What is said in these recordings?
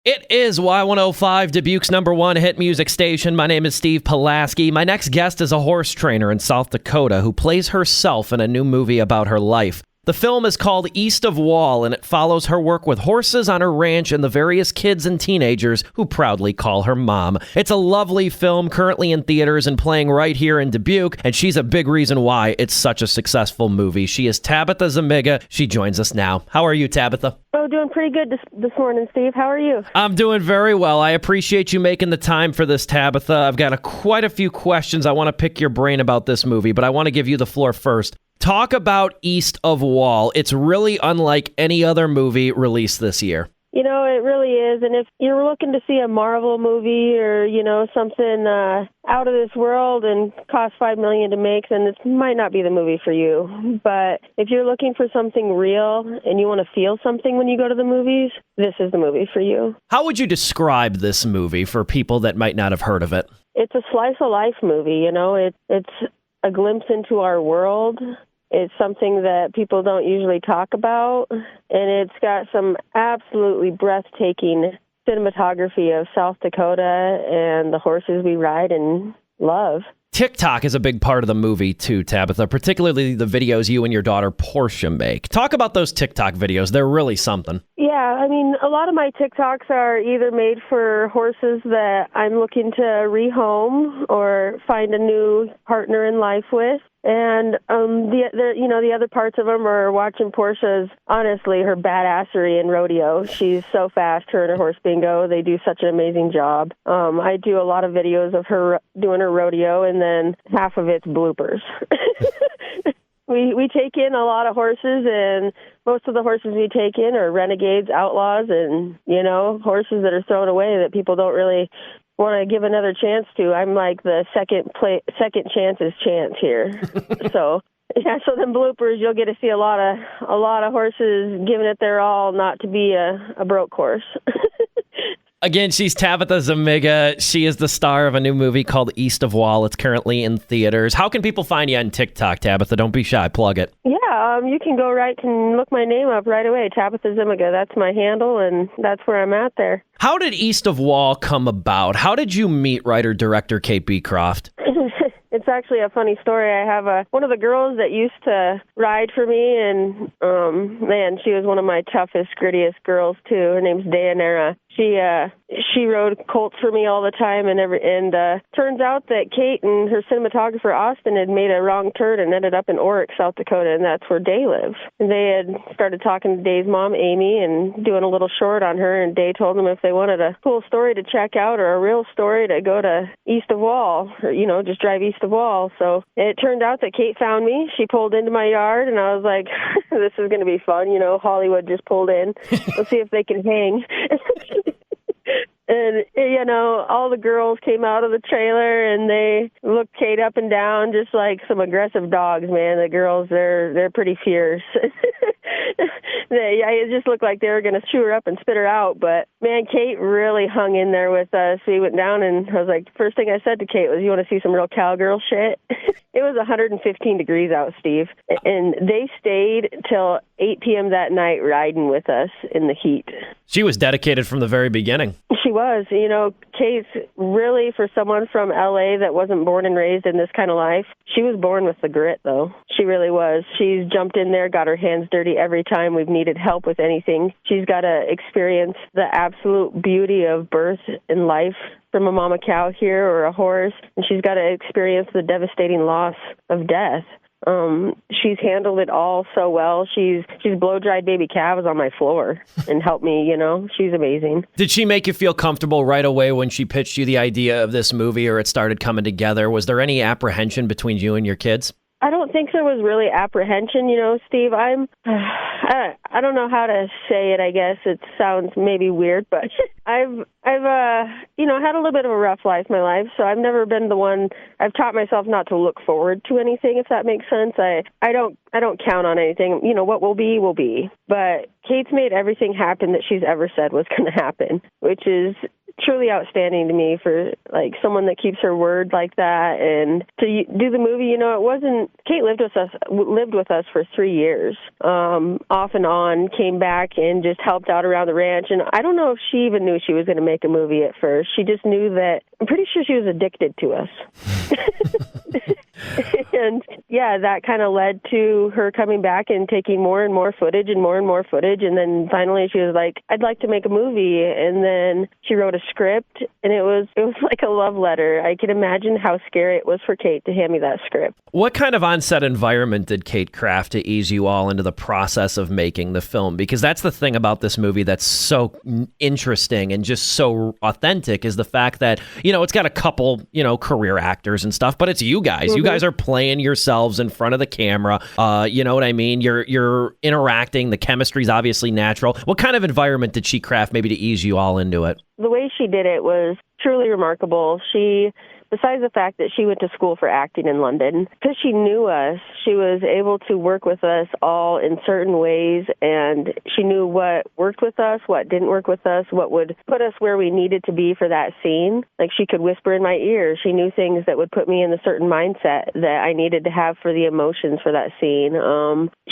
It is Y105, Dubuque's #1 hit music station. My name is Steve Pulaski. My next guest is a horse trainer in South Dakota who plays herself in a new movie about her life. The film is called East of Wall, and it follows her work with horses on her ranch and the various kids and teenagers who proudly call her mom. It's a lovely film, currently in theaters and playing right here in Dubuque, and she's a big reason why it's such a successful movie. She is Tabatha Zimiga. She joins us now. How are you, Tabatha? Oh, doing pretty good this morning, Steve. How are you? I'm doing very well. I appreciate you making the time for this, Tabatha. I've got quite a few questions. I want to pick your brain about this movie, but I want to give you the floor first. Talk about East of Wall. It's really unlike any other movie released this year. You know, it really is. And if you're looking to see a Marvel movie or, something out of this world and cost $5 million to make, then it might not be the movie for you. But if you're looking for something real and you want to feel something when you go to the movies, this is the movie for you. How would you describe this movie for people that might not have heard of it? It's a slice of life movie. It's a glimpse into our world. It's something that people don't usually talk about, and it's got some absolutely breathtaking cinematography of South Dakota and the horses we ride and love. TikTok is a big part of the movie too, Tabatha, particularly the videos you and your daughter Portia make. Talk about those TikTok videos. They're really something. Yeah, a lot of my TikToks are either made for horses that I'm looking to rehome or find a new partner in life with. And the other parts of them are watching Portia's, honestly, her badassery in rodeo. She's so fast, her and her horse bingo. They do such an amazing job. I do a lot of videos of her doing her rodeo, and then half of it's bloopers. We take in a lot of horses, and most of the horses we take in are renegades, outlaws, and, horses that are thrown away that people don't really want to give another chance to. I'm like the second chance's chance here. So then bloopers, you'll get to see a lot of horses giving it their all not to be a broke horse. Again, she's Tabatha Zimiga. She is the star of a new movie called East of Wall. It's currently in theaters. How can people find you on TikTok, Tabatha? Don't be shy. Plug it. Yeah, you can can look my name up right away, Tabatha Zimiga. That's my handle, and that's where I'm at there. How did East of Wall come about? How did you meet writer-director Kate Beecroft? It's actually a funny story. I have one of the girls that used to ride for me, and she was one of my toughest, grittiest girls too. Her name's Dayanara. She rode colts for me all the time, and turns out that Kate and her cinematographer Austin had made a wrong turn and ended up in Orick, South Dakota, and that's where Day lives. And they had started talking to Day's mom, Amy, and doing a little short on her, and Day told them if they wanted a cool story to check out or a real story to go to East of Wall, or, just drive East of Wall. So it turned out that Kate found me. She pulled into my yard, and I was like, this is going to be fun. Hollywood just pulled in. Let's see if they can hang. And, all the girls came out of the trailer, and they looked Kate up and down just like some aggressive dogs, man. The girls, they're pretty fierce. It just looked like they were going to chew her up and spit her out. But, man, Kate really hung in there with us. We went down, and I was like, first thing I said to Kate was, you want to see some real cowgirl shit? It was 115 degrees out, Steve. And they stayed till 8 p.m. that night riding with us in the heat. She was dedicated from the very beginning. She was. Kate's really, for someone from L.A. that wasn't born and raised in this kind of life, she was born with the grit, though. She really was. She's jumped in there, got her hands dirty every time we've needed help with anything. She's got to experience the absolute beauty of birth and life from a mama cow here or a horse, and she's got to experience the devastating loss of death. She's handled it all so well. She's blow-dried baby calves on my floor and helped me, She's amazing. Did she make you feel comfortable right away when she pitched you the idea of this movie or it started coming together? Was there any apprehension between you and your kids? I don't think there was really apprehension, Steve. I don't know how to say it. I guess it sounds maybe weird, but I've had a little bit of a rough life in my life, so I've never been the one. I've taught myself not to look forward to anything, if that makes sense. I don't count on anything. What will be, will be. But Kate's made everything happen that she's ever said was going to happen, which is truly outstanding to me for like someone that keeps her word like that. And to do the movie, it wasn't, Kate lived with us for 3 years, off and on, came back and just helped out around the ranch. And I don't know if she even knew she was going to make a movie at first. She just knew that, I'm pretty sure she was addicted to us. And yeah, that kind of led to her coming back and taking more and more footage and more and more footage. And then finally she was like, I'd like to make a movie. And then she wrote a script, and it was like a love letter. I can imagine how scary it was for Kate to hand me that script. What kind of on-set environment did Kate craft to ease you all into the process of making the film? Because that's the thing about this movie that's so interesting and just so authentic, is the fact that, it's got a couple, career actors and stuff, but it's you guys. Mm-hmm. You guys are playing yourselves in front of the camera. You know what I mean? You're interacting. The chemistry's obviously natural. What kind of environment did she craft maybe to ease you all into it? The way she did it was truly remarkable. Besides the fact that she went to school for acting in London, because she knew us, she was able to work with us all in certain ways, and she knew what worked with us, what didn't work with us, what would put us where we needed to be for that scene. Like, she could whisper in my ear. She knew things that would put me in a certain mindset that I needed to have for the emotions for that scene.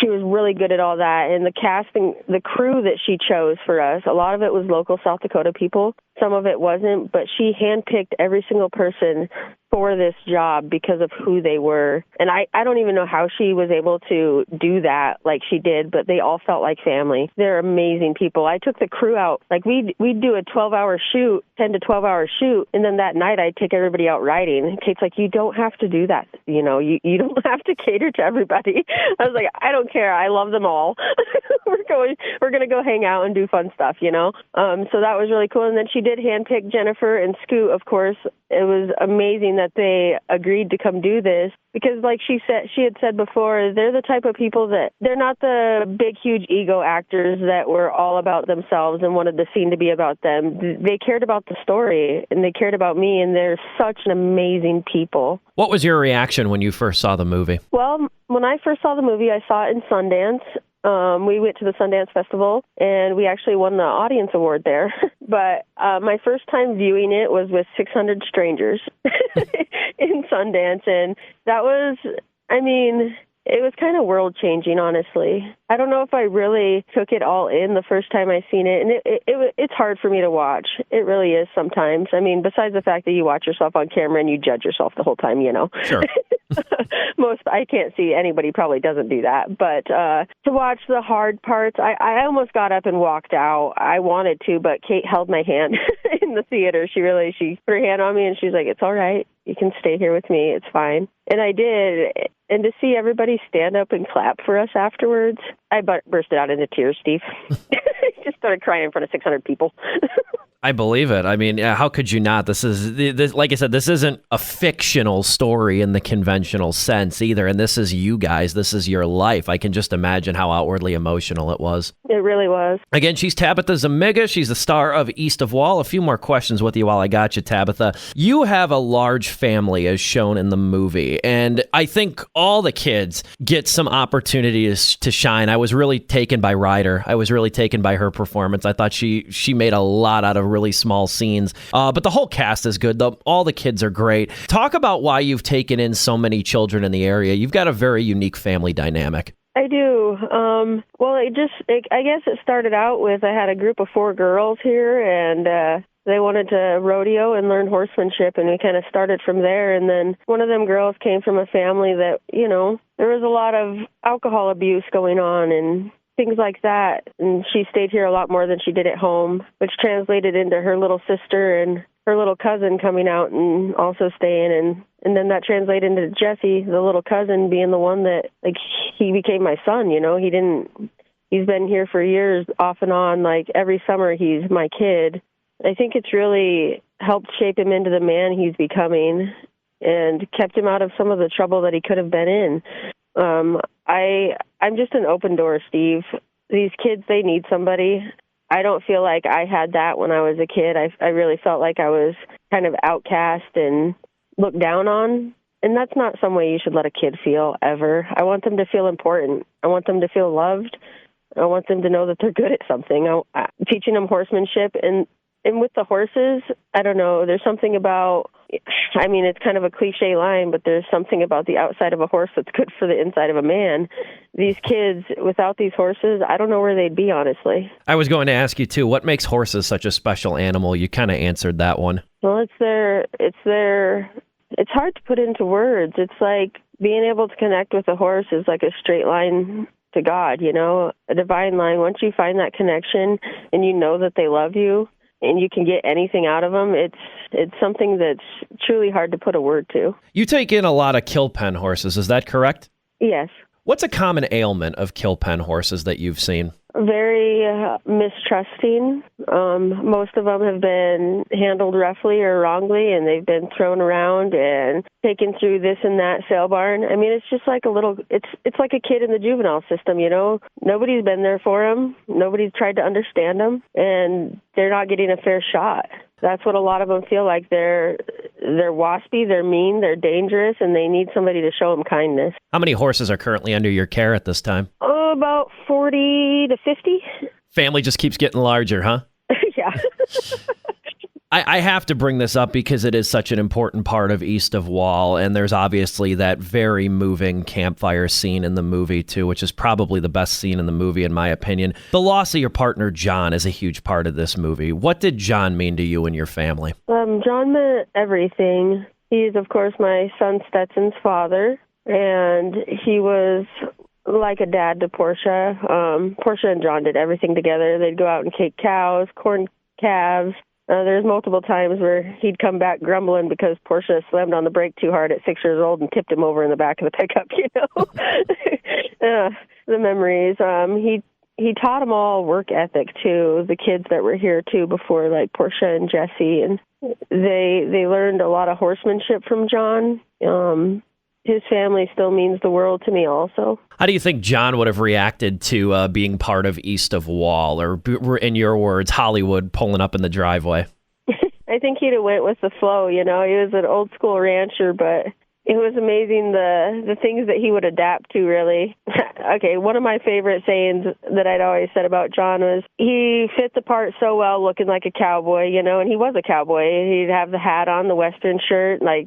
She was really good at all that, and the casting, the crew that she chose for us, a lot of it was local South Dakota people. Some of it wasn't, but she handpicked every single person for this job because of who they were. And I don't even know how she was able to do that like she did, but they all felt like family. They're amazing people. I took the crew out. Like, we'd do a 12-hour shoot, 10 to 12-hour shoot, and then that night I'd take everybody out riding. And Kate's like, you don't have to do that. You don't have to cater to everybody. I was like, I don't care. I love them all. We're going to go hang out and do fun stuff, So that was really cool. And then she did handpick Jennifer and Scoot, of course. It was amazing that they agreed to come do this because, like she had said before, they're the type of people that they're not the big, huge ego actors that were all about themselves and wanted the scene to be about them. They cared about the story, and they cared about me, and they're such an amazing people. What was your reaction when you first saw the movie? Well, when I first saw the movie, I saw it in Sundance. We went to the Sundance Festival, and we actually won the audience award there. But my first time viewing it was with 600 strangers in Sundance, and that was, it was kind of world-changing, honestly. I don't know if I really took it all in the first time I seen it, and it's hard for me to watch. It really is sometimes. Besides the fact that you watch yourself on camera and you judge yourself the whole time, Sure. I can't see anybody probably doesn't do that. But to watch the hard parts, I almost got up and walked out. I wanted to, but Kate held my hand in the theater. She put her hand on me, and she's like, it's all right. You can stay here with me. It's fine. And I did. And to see everybody stand up and clap for us afterwards, I bursted out into tears, Steve. Just started crying in front of 600 people. I believe it. How could you not? This is, like I said, this isn't a fictional story in the conventional sense either. And this is you guys. This is your life. I can just imagine how outwardly emotional it was. It really was. Again, she's Tabatha Zimiga. She's the star of East of Wall. A few more questions with you while I got you, Tabatha. You have a large family as shown in the movie. And I think all the kids get some opportunities to shine. I was really taken by Ryder. I was really taken by her performance. I thought she made a lot out of really small scenes. But the whole cast is good. All the kids are great. Talk about why you've taken in so many children in the area. You've got a very unique family dynamic. I do. I guess it started out with I had a group of 4 girls here, and they wanted to rodeo and learn horsemanship, and we kind of started from there. And then one of them girls came from a family that, there was a lot of alcohol abuse going on and things like that. And she stayed here a lot more than she did at home, which translated into her little sister and her little cousin coming out and also staying. And then that translated into Jesse, the little cousin, being the one that, he became my son, he's been here for years off and on, every summer he's my kid. I think it's really helped shape him into the man he's becoming and kept him out of some of the trouble that he could have been in. I'm just an open door, Steve. These kids, they need somebody. I don't feel like I had that when I was a kid. I really felt like I was kind of outcast and looked down on. And that's not some way you should let a kid feel, ever. I want them to feel important. I want them to feel loved. I want them to know that they're good at something. Teaching them horsemanship, and And with the horses, I don't know, there's something about, I mean, it's kind of a cliche line, but there's something about the outside of a horse that's good for the inside of a man. These kids, without these horses, I don't know where they'd be, honestly. I was going to ask you, too, what makes horses such a special animal? You kind of answered that one. Well, it's hard to put into words. It's like being able to connect with a horse is like a straight line to God, you know, a divine line. Once you find that connection and you know that they love you and you can get anything out of them, it's something that's truly hard to put a word to. You take in a lot of kill pen horses, is that correct? Yes. What's a common ailment of kill pen horses that you've seen? Very mistrusting. Most of them have been handled roughly or wrongly, and they've been thrown around and taken through this and that sale barn. I mean, it's just like it's like a kid in the juvenile system, you know? Nobody's been there for them. Nobody's tried to understand them, and they're not getting a fair shot. That's what a lot of them feel like. They're waspy, they're mean, they're dangerous, and they need somebody to show them kindness. How many horses are currently under your care at this time? Oh, about 40 to 50. Family just keeps getting larger, huh? Yeah. I have to bring this up because it is such an important part of East of Wall, and there's obviously that very moving campfire scene in the movie, too, which is probably the best scene in the movie, in my opinion. The loss of your partner, John, is a huge part of this movie. What did John mean to you and your family? John meant everything. He's, of course, my son Stetson's father, and he was like a dad to Portia. Portia and John did everything together. They'd go out and kick cows, corn calves. There's multiple times where he'd come back grumbling because Portia slammed on the brake too hard at 6 years old and tipped him over in the back of the pickup, you know. The memories. He taught them all work ethic, too, the kids that were here, too, before, like Portia and Jesse. And they learned a lot of horsemanship from John. His family still means the world to me also. How do you think John would have reacted to being part of East of Wall, or in your words, Hollywood pulling up in the driveway? I think he'd have went with the flow, you know. He was an old school rancher, but it was amazing the things that he would adapt to, really. Okay, one of my favorite sayings that I'd always said about John was he fit the part so well looking like a cowboy, you know, and he was a cowboy. He'd have the hat on, the Western shirt, that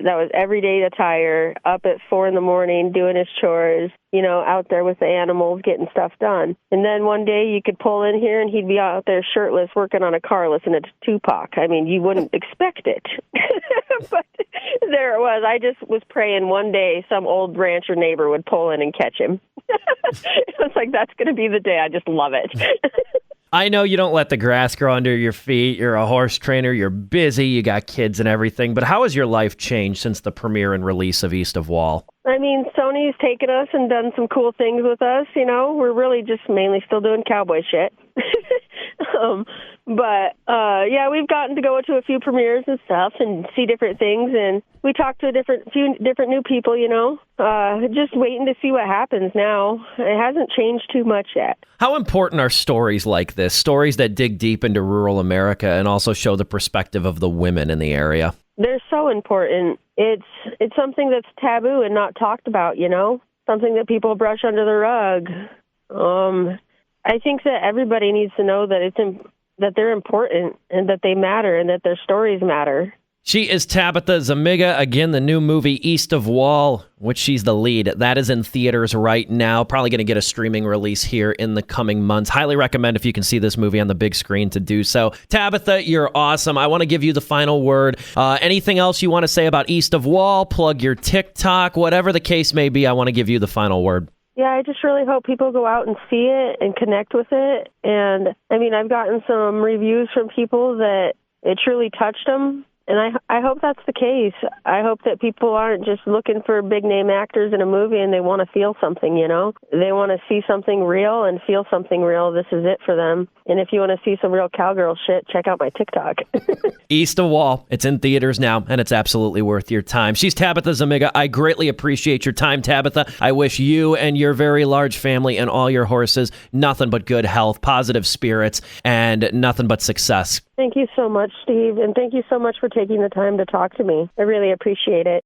was everyday attire, up at 4 a.m, doing his chores, you know, out there with the animals, getting stuff done. And then one day you could pull in here and he'd be out there shirtless working on a car listening to Tupac. I mean, you wouldn't expect it. But there it was. I just was praying one day some old rancher neighbor would pull in and catch him. It was like, that's going to be the day. I just love it. I know you don't let the grass grow under your feet. You're a horse trainer. You're busy. You got kids and everything. But how has your life changed since the premiere and release of East of Wall? I mean, Sony's taken us and done some cool things with us, you know. We're really just mainly still doing cowboy shit. Yeah, we've gotten to go to a few premieres and stuff and see different things, and we talked to a few different new people, you know. Just waiting to see what happens now. It hasn't changed too much yet. How important are stories like this, stories that dig deep into rural America and also show the perspective of the women in the area? They're so important. It's something that's taboo and not talked about, you know, something that people brush under the rug. I think that everybody needs to know that that they're important and that they matter and that their stories matter. She is Tabatha Zimiga. Again, the new movie East of Wall, which she's the lead. That is in theaters right now. Probably going to get a streaming release here in the coming months. Highly recommend if you can see this movie on the big screen to do so. Tabatha, you're awesome. I want to give you the final word. Anything else you want to say about East of Wall? Plug your TikTok, whatever the case may be. I want to give you the final word. Yeah, I just really hope people go out and see it and connect with it. And, I mean, I've gotten some reviews from people that it truly touched them. And I hope that's the case. I hope that people aren't just looking for big-name actors in a movie and they want to feel something, you know? They want to see something real and feel something real. This is it for them. And if you want to see some real cowgirl shit, check out my TikTok. East of Wall. It's in theaters now, and it's absolutely worth your time. She's Tabatha Zimiga. I greatly appreciate your time, Tabatha. I wish you and your very large family and all your horses nothing but good health, positive spirits, and nothing but success. Thank you so much, Steve, and thank you so much for taking the time to talk to me. I really appreciate it.